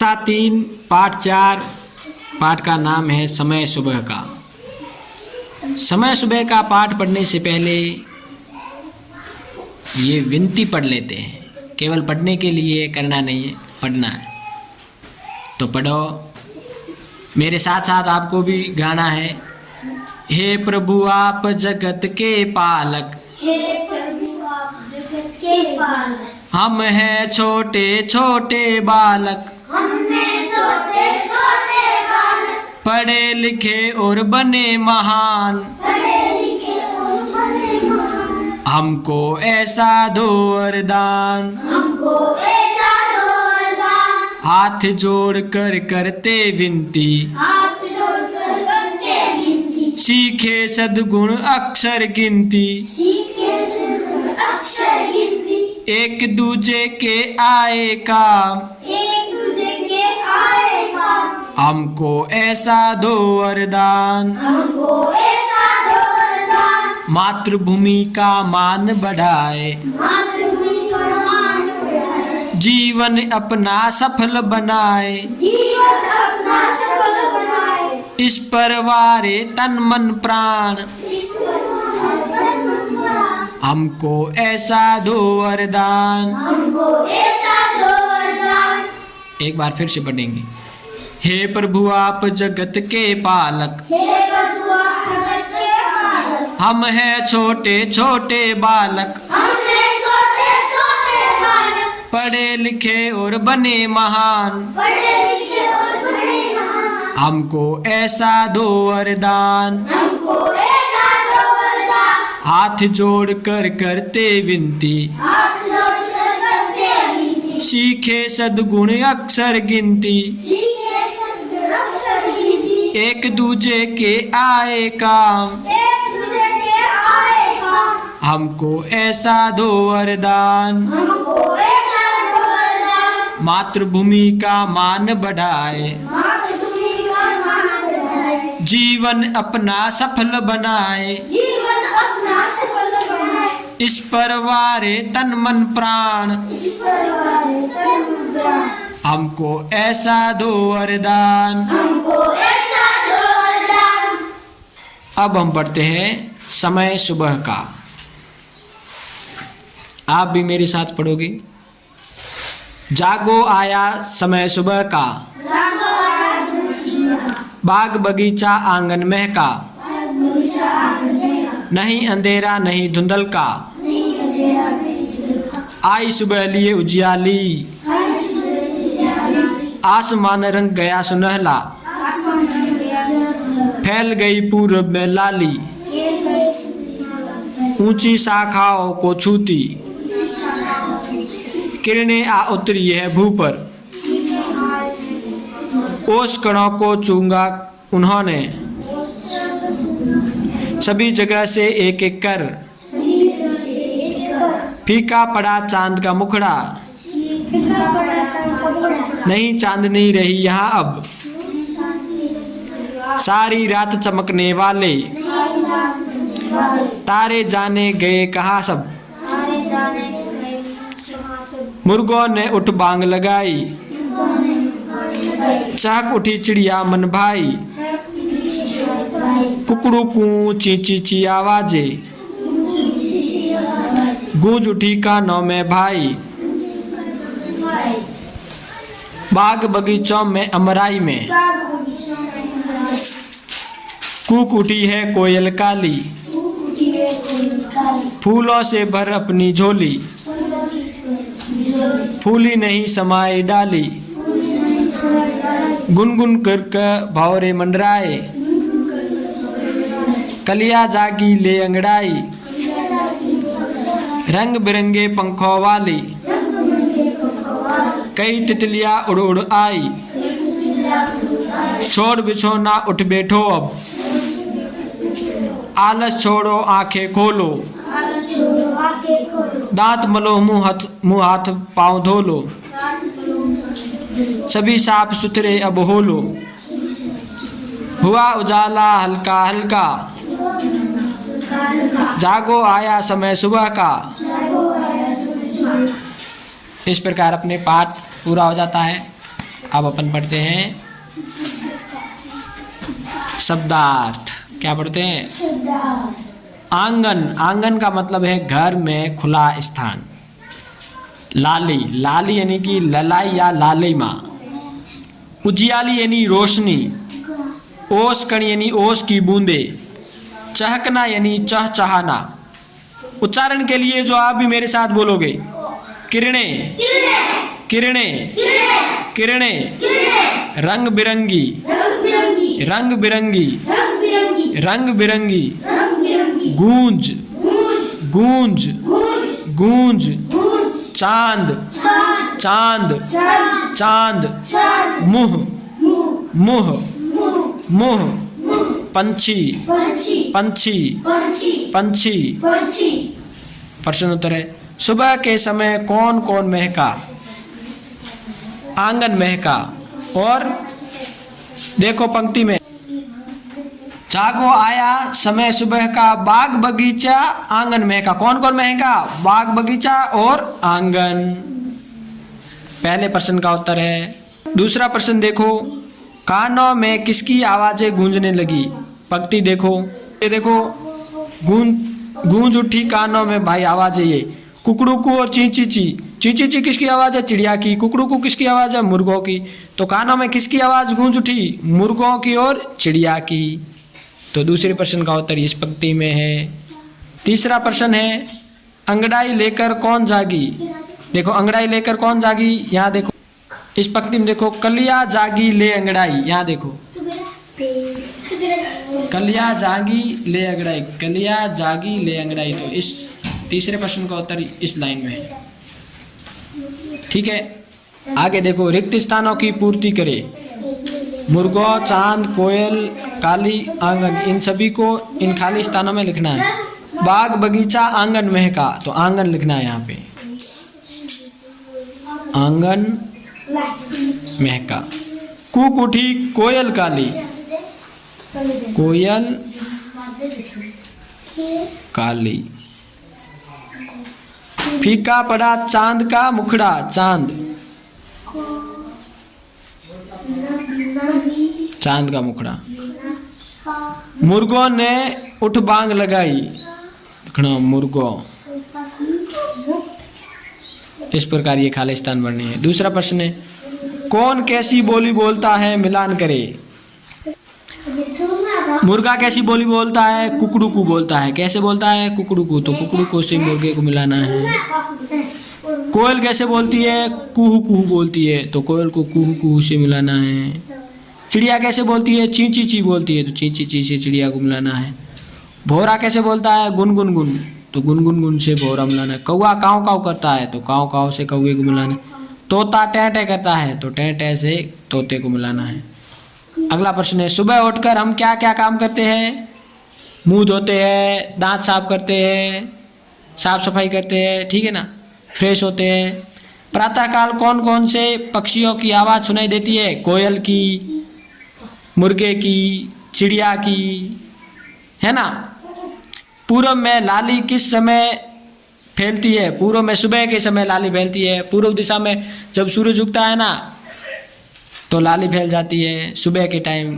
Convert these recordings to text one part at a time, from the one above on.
3 पाठ 4 पाठ का नाम है समय सुबह का। समय सुबह का पाठ पढ़ने से पहले ये विनती पढ़ लेते हैं। केवल पढ़ने के लिए करना नहीं है, पढ़ना है तो पढ़ो। मेरे साथ साथ आपको भी गाना है। हे प्रभु आप जगत के पालक, हे प्रभु आप जगत के पालक, हम हैं छोटे छोटे बालक, हमने छोटे छोटे बालक, पढ़े लिखे और बने महान, पढ़े लिखे और बने महान। हमको ऐसा दो वरदान, हमको ऐसा दो वरदान, हाथ जोड़ कर करते विनती, हाथ जोड़कर करते विनती, सीखे सद्गुण अक्षर गिनती, सीखे सद्गुण अक्षर गिनती, एक दूजे के आए काम, एक दूजे के आए काम। हमको ऐसा दो वरदान, हमको ऐसा दो वरदान, मातृभूमि का मान बढ़ाए, मातृभूमि का मान बढ़ाए, जीवन अपना सफल बनाए, जीवन अपना सफल बनाए, इस पर वारे तन मन प्राण, इस पर तन मन प्राण। हमको ऐसा दो वरदान। हमको ऐसा दो वरदान। एक बार फिर से पढ़ेंगे। हे प्रभु आप जगत के पालक, हे प्रभु आप जगत के पालक, हम हैं छोटे छोटे बालक, हमने छोटे छोटे बालक, पढ़े लिखे और बने महान, पढ़े लिखे और बने महान। हमको ऐसा दो वरदान, हमको ऐसा दो वरदान, हाथ जोड़ कर करते विनती, हाथ जोड़कर करते विनती, सीखे सद्गुण अक्षर गिनती, सीखे सद्गुण अक्षर गिनती, एक दूजे के आए काम, एक दूजे के आए काम। हमको ऐसा दो वरदान, हमको ऐसा दो वरदान, मातृभूमि का मान बढ़ाए, मातृभूमि का मान बढ़ाए, जीवन अपना सफल बनाए, जीवन अपना सफल बनाए, इस पर वारे तन मन प्राण, इस पर वारे तन मन प्राण। हमको ऐसा दो वरदान। हमको ऐसा दो वरदान। अब हम पढ़ते हैं समय सुबह का। आप भी मेरे साथ पढ़ोगे। जागो आया समय सुबह का, रागो आया समय का, बाग बगीचा आंगन महका, बगीचा आंगन में का, नहीं अंधेरा नहीं धुंधल का, नहीं अंधेरा नहीं धुंधल का, आई सुबह लिए उजियाली, हर सूरज उजाली, आसमान रंग गया सुनहला, आसमान में गया उजाला, फैल गई पूरब में लाली, ये गए सूरज ऊंची शाखाओं को छूती, किरणें आ उतरी है भू पर, ओस कणों को चूंगा उन्होंने, सभी जगह से एक एक कर, फीका पड़ा चांद का मुखड़ा, नहीं चांदनी रही यहाँ अब, सारी रात चमकने वाले, तारे जाने गए कहाँ सब, मुर्गों ने उठ बांग लगाई, चहक उठी चिड़िया मन भाई, कुकड़ू कू ची ची ची आवाजे, गूंज उठी कानों में भाई, बाग बगीचों में अमराई में, कूक उठी है कोयल काली, फूलों से भर अपनी झोली, फूली नहीं समाई डाली, गुनगुन कर भौरे मंडराए, कलिया जागी ले अंगड़ाई, रंग बिरंगे पंखों वाली, कई तितलियां उड़ उड़ आई, छोड़ बिछोना उठ बैठो अब, आलस छोड़ो आंखें खोलो, दांत मलो मुंह हाथ पाँव धो लो, सभी साफ सुथरे अब हो लो, हुआ उजाला हल्का हल्का, जागो आया समय सुबह का। इस प्रकार अपने पाठ पूरा हो जाता है। अब अपन पढ़ते हैं शब्दार्थ। क्या पढ़ते हैं? शब्दार्थ। आंगन, आंगन का मतलब है घर में खुला स्थान। लाली, लाली यानी कि ललाई या लालिमा। उजियाली यानी रोशनी। ओस कण यानी ओस की बूंदे। चहकना यानी चहचहाना। उच्चारण के लिए जो आप भी मेरे साथ बोलोगे, किरणें, किरणें, किरणें, रंग बिरंगी, रंग बिरंगी, रंग बिरंगी, गूंज, गूंज, गूंज, चांद, चांद, चांद, मुह, मुह, मुह, पंछी, पंछी, पंछी। प्रश्न उत्तर है, सुबह के समय कौन कौन महका? आंगन महका। और देखो पंक्ति में, जागो आया समय सुबह का, बाग बगीचा आंगन महका। कौन कौन महका? बाग बगीचा और आंगन। पहले प्रश्न का उत्तर है। दूसरा प्रश्न देखो, कानों में किसकी आवाजें गूंजने लगी? पंक्ति देखो, ये देखो, गूंज उठी कानों में भाई आवाजें ये, कुकड़ू और ची ची ची। ची ची ची किसकी आवाज है? चिड़िया की। कुकड़ू किसकी आवाज है? मुर्गों की। तो कानों में किसकी आवाज गूंज उठी? मुर्गों की और चिड़िया की। तो दूसरे प्रश्न का उत्तर इस पंक्ति में है। तीसरा प्रश्न है, अंगड़ाई लेकर कौन जागी? देखो, अंगड़ाई लेकर कौन जागी? यहाँ देखो, इस पंक्ति में देखो, कलिया जागी ले अंगड़ाई। यहाँ देखो, कलिया जागी ले अंगड़ाई, कलिया जागी ले अंगड़ाई। तो इस तीसरे प्रश्न का उत्तर इस लाइन में है। ठीक है, आगे देखो, रिक्त स्थानों की पूर्ति करे। मुर्गों, चांद, कोयल, काली, आंगन, इन सभी को इन खाली स्थानों में लिखना है। बाग बगीचा आंगन महका, तो आंगन लिखना है यहाँ पे, आंगन महका। कूक उठी कोयल काली, कोयल काली। फीका पड़ा चांद का मुखड़ा, चांद, चांद का मुखड़ा। मुर्गों ने उठ बांग लगाई, देखना मुर्गों। इस प्रकार ये खालिस्तान बनने है। दूसरा प्रश्न है, कौन कैसी बोली बोलता है? मिलान करे। मुर्गा कैसी बोली बोलता है? कुकड़ू को बोलता है। कैसे बोलता है? कुकड़ू को। तो कुकड़ू को से मुर्गे को मिलाना है। कोयल कैसे बोलती है? कुहू कुहू बोलती है, तो कोयल को कुहू कुहू से मिलाना है। चिड़िया कैसे बोलती है? ची ची ची बोलती है, तो ची ची ची से चिड़िया को मिलाना है। भौरा कैसे बोलता है? गुन गुन गुन, तो गुन गुन गुन से भौरा मिलाना है। कौवा काव काव करता है, तो काव काव से कौवे को मिलाना है। तोता टें टें करता है, तो टें टें से तोते को मिलाना है। अगला प्रश्न है, सुबह उठकर हम क्या क्या काम करते हैं? मुंह धोते हैं, दांत साफ करते हैं, साफ सफाई करते हैं, ठीक है ना, फ्रेश होते हैं। प्रातःकाल कौन कौन से पक्षियों की आवाज़ सुनाई देती है? कोयल की, मुर्गे की, चिड़िया की, है ना। पूर्व में लाली किस समय फैलती है? पूर्व में सुबह के समय लाली फैलती है। पूर्व दिशा में जब सूरज उगता है ना, तो लाली फैल जाती है सुबह के टाइम।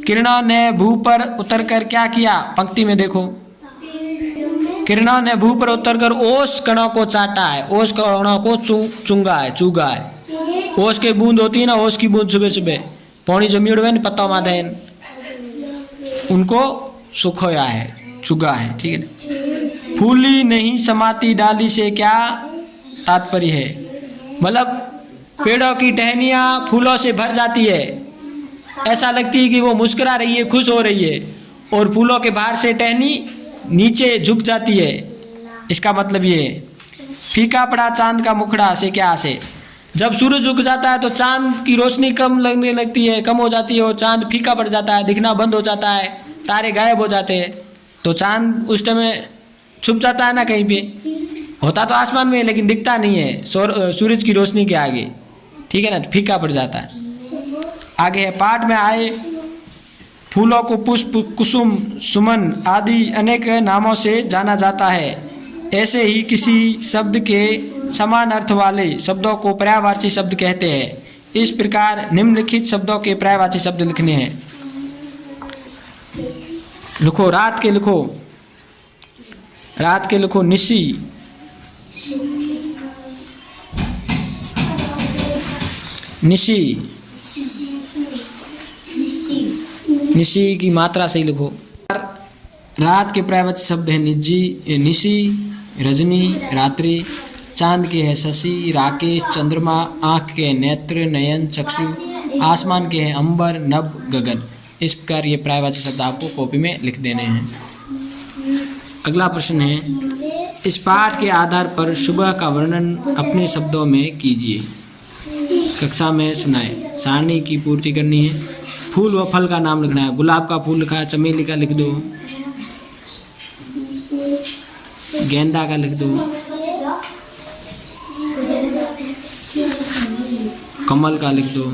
किरणों ने भू पर उतरकर क्या किया? पंक्ति में देखो, किरणों ने भू पर उतरकर ओस कणों को चाटा है, ओस कणों को चुंगा है, चुगा है। ओस के बूंद होती है ना, ओस की बूंद सुबह सुबह पौनी जमी उड़वे पत्ता माथे, उनको सुखोया है, चुगा है, ठीक है ना। फूली नहीं समाती डाली से क्या तात्पर्य है? मतलब पेड़ों की टहनियाँ फूलों से भर जाती है, ऐसा लगती है कि वो मुस्कुरा रही है, खुश हो रही है, और फूलों के बाहर से टहनी नीचे झुक जाती है। इसका मतलब ये है। फीका पड़ा चांद का मुखड़ा से क्या से? जब सूरज उग जाता है तो चांद की रोशनी कम लगने लगती है, कम हो जाती है, और चांद फीका पड़ जाता है, दिखना बंद हो जाता है, तारे गायब हो जाते हैं। तो चांद उस टाइम छुप जाता है ना, कहीं पे होता तो आसमान में, लेकिन दिखता नहीं है सूरज की रोशनी के आगे, ठीक है ना, फीका पड़ जाता है। आगे है, पाठ में आए फूलों को पुष्प, कुसुम, सुमन आदि अनेक नामों से जाना जाता है। ऐसे ही किसी शब्द के समान अर्थ वाले शब्दों को पर्यायवाची शब्द कहते हैं। इस प्रकार निम्नलिखित शब्दों के पर्यायवाची शब्द लिखने हैं। लिखो रात के, लिखो रात के, लिखो निशी, निशी, निशी की मात्रा सही लिखो। रात के पर्यायवाची शब्द है निजी, निशी, रजनी, रात्रि। चांद के है शशि, राकेश, चंद्रमा। आँख के नेत्र, नयन, चक्षु। आसमान के है अंबर, नभ, गगन। इस प्रकार ये पर्यायवाची शब्द आपको कॉपी में लिख देने हैं। अगला प्रश्न है, इस पाठ के आधार पर सुबह का वर्णन अपने शब्दों में कीजिए। कक्षा में सुनाए। सारणी की पूर्ति करनी है। फूल व फल का नाम लिखना है। गुलाब का फूल लिखा है, चमेली का लिख दो, गेंदा का लिख दो, कमल का लिख दो,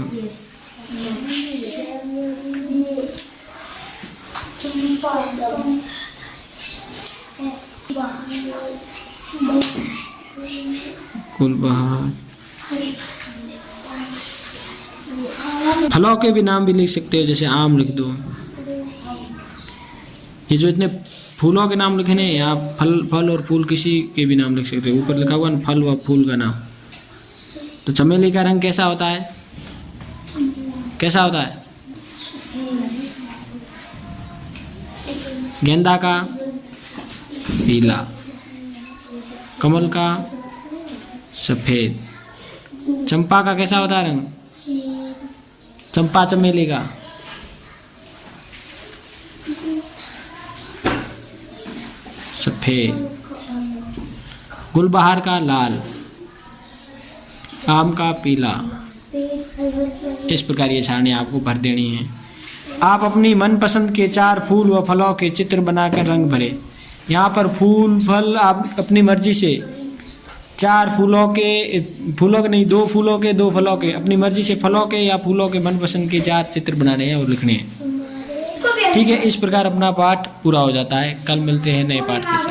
गुलबहार। फलों के भी नाम भी लिख सकते हो, जैसे आम लिख दो। ये जो इतने फूलों के नाम लिखे हैं, आप फल और फूल किसी के भी नाम लिख सकते हो। ऊपर लिखा हुआ ना फल व फूल का नाम। तो चमेली का रंग कैसा होता है? कैसा होता है? गेंदा का पीला, कमल का सफेद। चंपा का कैसा होता है रंग? चंपा चमेली का सफेद। गुलबहार का लाल, आम का पीला। इस प्रकार ये सारणी आपको भर देनी है। आप अपनी मनपसंद के 4 फूल व फलों के चित्र बनाकर रंग भरें। यहाँ पर फूल फल आप अपनी मर्जी से 4 फूलों के नहीं, 2 फूलों के 2 फलों के, अपनी मर्जी से फलों के या फूलों के मनपसंद के 4 चित्र बनाने हैं और लिखने हैं। ठीक है, इस प्रकार अपना पाठ पूरा हो जाता है। कल मिलते हैं नए पाठ के साथ।